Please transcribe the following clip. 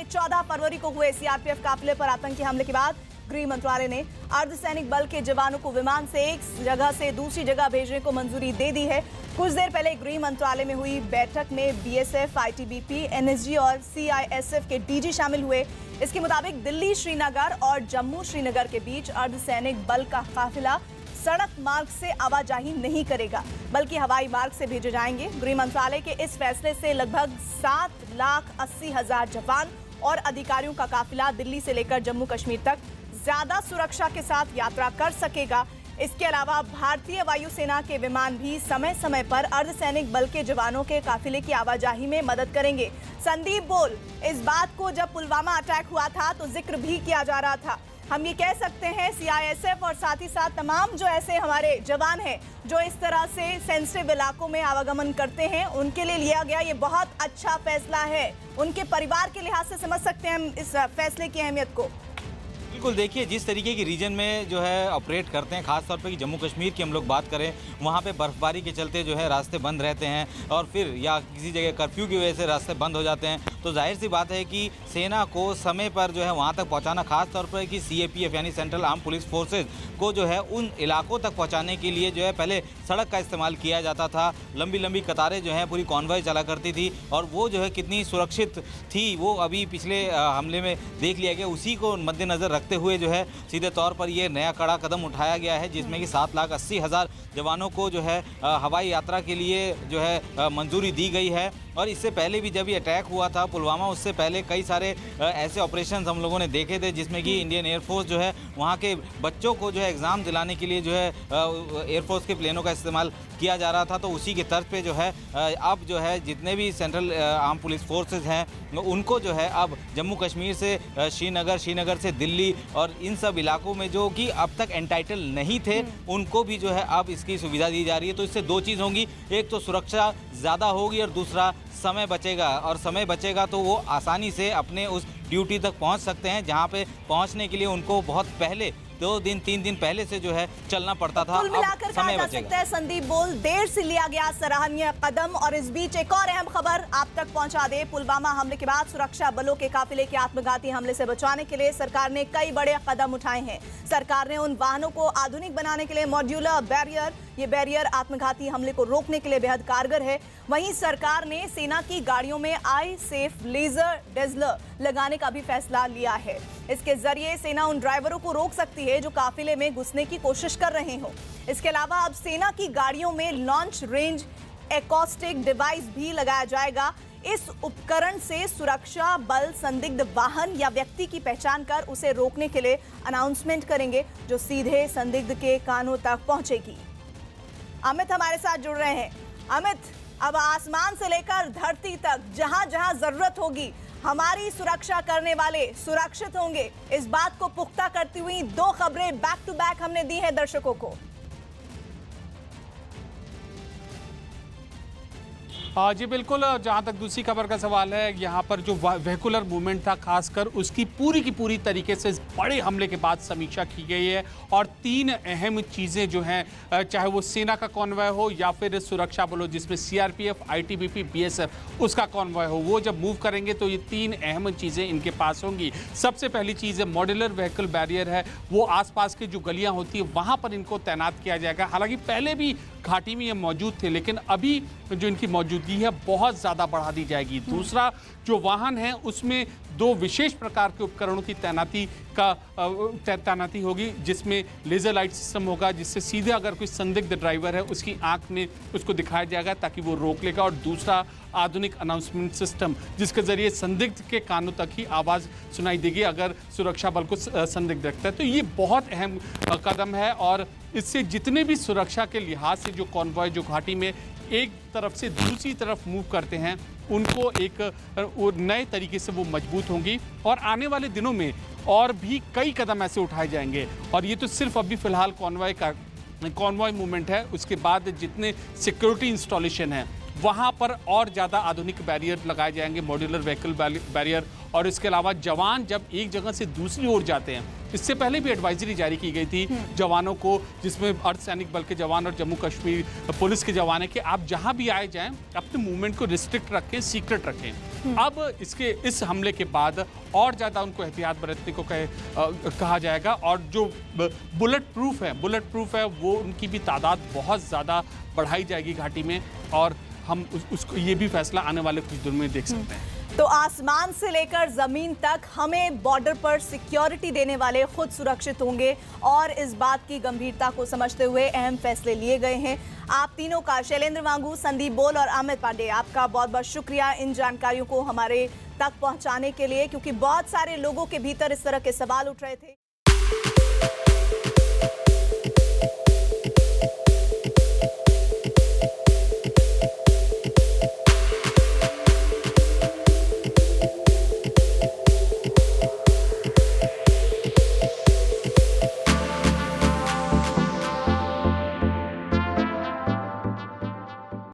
में 14 फरवरी को हुए सीआरपीएफ काफिले पर आतंकी हमले के बाद गृह मंत्रालय ने अर्धसैनिक बल के जवानों को विमान से एक जगह से दूसरी जगह भेजने को मंजूरी दे दी है। कुछ देर पहले गृह मंत्रालय में हुई बैठक में बीएसएफ, आईटीबीपी, एनएसजी और सीआईएसएफ के डीजी शामिल हुए। इसके मुताबिक दिल्ली श्रीनगर और जम्मू श्रीनगर के बीच अर्धसैनिक बल का काफिला सड़क मार्ग से आवाजाही नहीं करेगा, बल्कि हवाई मार्ग से भेजे जाएंगे। गृह मंत्रालय के इस फैसले से लगभग 7,80,000 जवान और अधिकारियों का काफिला दिल्ली से लेकर जम्मू कश्मीर तक ज्यादा सुरक्षा के साथ यात्रा कर सकेगा। इसके अलावा भारतीय वायुसेना के विमान भी समय समय पर अर्धसैनिक बल के जवानों के काफिले की आवाजाही में मदद करेंगे। संदीप बोल, इस बात को जब पुलवामा अटैक हुआ था तो जिक्र भी किया जा रहा था। हम ये कह सकते हैं सीआईएसएफ और साथ ही साथ तमाम जो ऐसे हमारे जवान हैं जो इस तरह से सेंसिटिव इलाकों में आवागमन करते हैं, उनके लिए लिया गया ये बहुत अच्छा फैसला है। उनके परिवार के लिहाज से समझ सकते हैं हम इस फैसले की अहमियत को। बिल्कुल, देखिए जिस तरीके की रीजन में जो है ऑपरेट करते हैं, खास तौर पे कि जम्मू कश्मीर की हम लोग बात करें, वहाँ पे बर्फबारी के चलते जो है रास्ते बंद रहते हैं और फिर या किसी जगह कर्फ्यू की वजह से रास्ते बंद हो जाते हैं, तो जाहिर सी बात है कि सेना को समय पर जो है वहाँ तक पहुँचाना, खास तौर पर कि सीएपीएफ यानी सेंट्रल आर्म पुलिस फोर्सेज को जो है उन इलाकों तक पहुँचाने के लिए जो है पहले सड़क का इस्तेमाल किया जाता था। लंबी लंबी कतारें जो हैं पूरी कॉन्वॉय चला करती थी और वो जो है कितनी सुरक्षित थी वो अभी पिछले हमले में देख लिया गया। उसी को मद्देनज़र रखते हुए जो है सीधे तौर पर ये नया कड़ा कदम उठाया गया है, जिसमें कि 7,80,000 जवानों को जो है हवाई यात्रा के लिए जो है मंजूरी दी गई है। और इससे पहले भी जब ये अटैक हुआ था पुलवामा, उससे पहले कई सारे ऐसे ऑपरेशंस हम लोगों ने देखे थे, जिसमें कि इंडियन एयरफोर्स जो है वहाँ के बच्चों को जो है एग्ज़ाम दिलाने के लिए जो है एयरफोर्स के प्लेनों का इस्तेमाल किया जा रहा था। तो उसी की तर्ज पे जो है अब जो है जितने भी सेंट्रल आर्म पुलिस फोर्सेज हैं उनको जो है अब जम्मू कश्मीर से श्रीनगर, श्रीनगर से दिल्ली और इन सब इलाकों में जो कि अब तक एंटाइटल नहीं थे उनको भी जो है अब इसकी सुविधा दी जा रही है। तो इससे दो चीज़ होंगी, एक तो सुरक्षा ज़्यादा होगी और दूसरा समय बचेगा। और समय बचेगा तो वो आसानी से अपने उस ड्यूटी तक पहुंच सकते हैं, जहां पे पहुंचने के लिए उनको बहुत पहले 2 दिन 3 दिन पहले से जो है चलना पड़ता था। कुल मिलाकर कहा जा सकता है संदीप बोल, देर से लिया गया सराहनीय कदम। और इस बीच एक और अहम खबर आप तक पहुंचा दे। पुलवामा हमले के बाद सुरक्षा बलों के काफिले के आत्मघाती हमले से बचाने के लिए सरकार ने कई बड़े कदम उठाए हैं। सरकार ने उन वाहनों को आधुनिक बनाने के लिए मॉड्यूलर बैरियर, ये बैरियर आत्मघाती हमले को रोकने के लिए बेहद कारगर है। वहीं सरकार ने सेना की गाड़ियों में आई सेफ लेजर डेजलर लगाने का भी फैसला लिया है। इसके जरिए सेना उन ड्राइवरों को रोक सकती है जो काफिले में घुसने की कोशिश कर रहे हो। इसके अलावा अब सेना की गाड़ियों में लॉन्च रेंज एकॉस्टिक डिवाइस भी लगाया जाएगा। इस उपकरण से सुरक्षा बल संदिग्ध वाहन या व्यक्ति की पहचान कर उसे रोकने के लिए अनाउंसमेंट करेंगे, जो सीधे संदिग्ध के कानों तक पहुंचेगी। अमित हमारे साथ जुड़ रहे हैं। अमित, अब आसमान से लेकर धरती तक जहां जहां जरूरत होगी हमारी सुरक्षा करने वाले सुरक्षित होंगे, इस बात को पुख्ता करती हुई 2 खबरें बैक टू बैक हमने दी हैं दर्शकों को। जी बिल्कुल, जहाँ तक दूसरी खबर का सवाल है, यहाँ पर जो वेहिकुलर मूवमेंट था खासकर उसकी पूरी की पूरी तरीके से इस बड़े हमले के बाद समीक्षा की गई है। और 3 अहम चीज़ें जो हैं, चाहे वो सेना का कॉन्वॉय हो या फिर सुरक्षा बल हो जिसमें सीआरपीएफ, आईटीबीपी, बीएसएफ उसका कॉन्वॉय हो, वो जब मूव करेंगे तो ये 3 अहम चीज़ें इनके पास होंगी। सबसे पहली चीज़ है मॉड्यूलर व्हीकल बैरियर है, वो आसपास की जो गलियाँ होती है वहाँ पर इनको तैनात किया जाएगा। हालांकि पहले भी घाटी में ये मौजूद थे, लेकिन अभी जो इनकी मौजूदगी है बहुत ज़्यादा बढ़ा दी जाएगी। दूसरा, जो वाहन है उसमें 2 विशेष प्रकार के उपकरणों की तैनाती होगी, जिसमें लेजर लाइट सिस्टम होगा, जिससे सीधे अगर कोई संदिग्ध ड्राइवर है उसकी आंख में उसको दिखाया जाएगा ताकि वो रोक लेगा। और दूसरा, आधुनिक अनाउंसमेंट सिस्टम, जिसके जरिए संदिग्ध के कानों तक ही आवाज़ सुनाई देगी अगर सुरक्षा बल को संदिग्ध रखता है। तो ये बहुत अहम कदम है और इससे जितने भी सुरक्षा के लिहाज से जो कॉन्वॉय जो घाटी में एक तरफ से दूसरी तरफ मूव करते हैं उनको एक नए तरीके से वो मजबूत होंगी। और आने वाले दिनों में और भी कई कदम ऐसे उठाए जाएंगे। और ये तो सिर्फ अभी फिलहाल कॉन्वॉय मूवमेंट है, उसके बाद जितने सिक्योरिटी इंस्टॉलेशन है वहाँ पर और ज़्यादा आधुनिक बैरियर लगाए जाएंगे, मॉड्यूलर व्हीकल बैरियर। और इसके अलावा जवान जब एक जगह से दूसरी ओर जाते हैं, इससे पहले भी एडवाइजरी जारी की गई थी जवानों को, जिसमें अर्धसैनिक बल के जवान और जम्मू कश्मीर पुलिस के जवान है कि आप जहाँ भी आए जाएं अपने मूवमेंट को रिस्ट्रिक्ट रखें, सीक्रेट रखें। अब इस हमले के बाद और ज़्यादा उनको एहतियात बरतने को कहा जाएगा, और जो बुलेट प्रूफ है वो उनकी भी तादाद बहुत ज़्यादा बढ़ाई जाएगी घाटी में, और हम उसको ये भी फैसला आने वाले कुछ दिनों में देख सकते हैं। तो आसमान से लेकर जमीन तक हमें बॉर्डर पर सिक्योरिटी देने वाले खुद सुरक्षित होंगे, और इस बात की गंभीरता को समझते हुए अहम फैसले लिए गए हैं। आप तीनों का, शैलेंद्र वांगू, संदीप बोल और अमित पांडे, आपका बहुत बहुत शुक्रिया इन जानकारियों को हमारे तक पहुंचाने के लिए, क्योंकि बहुत सारे लोगों के भीतर इस तरह के सवाल उठ रहे थे।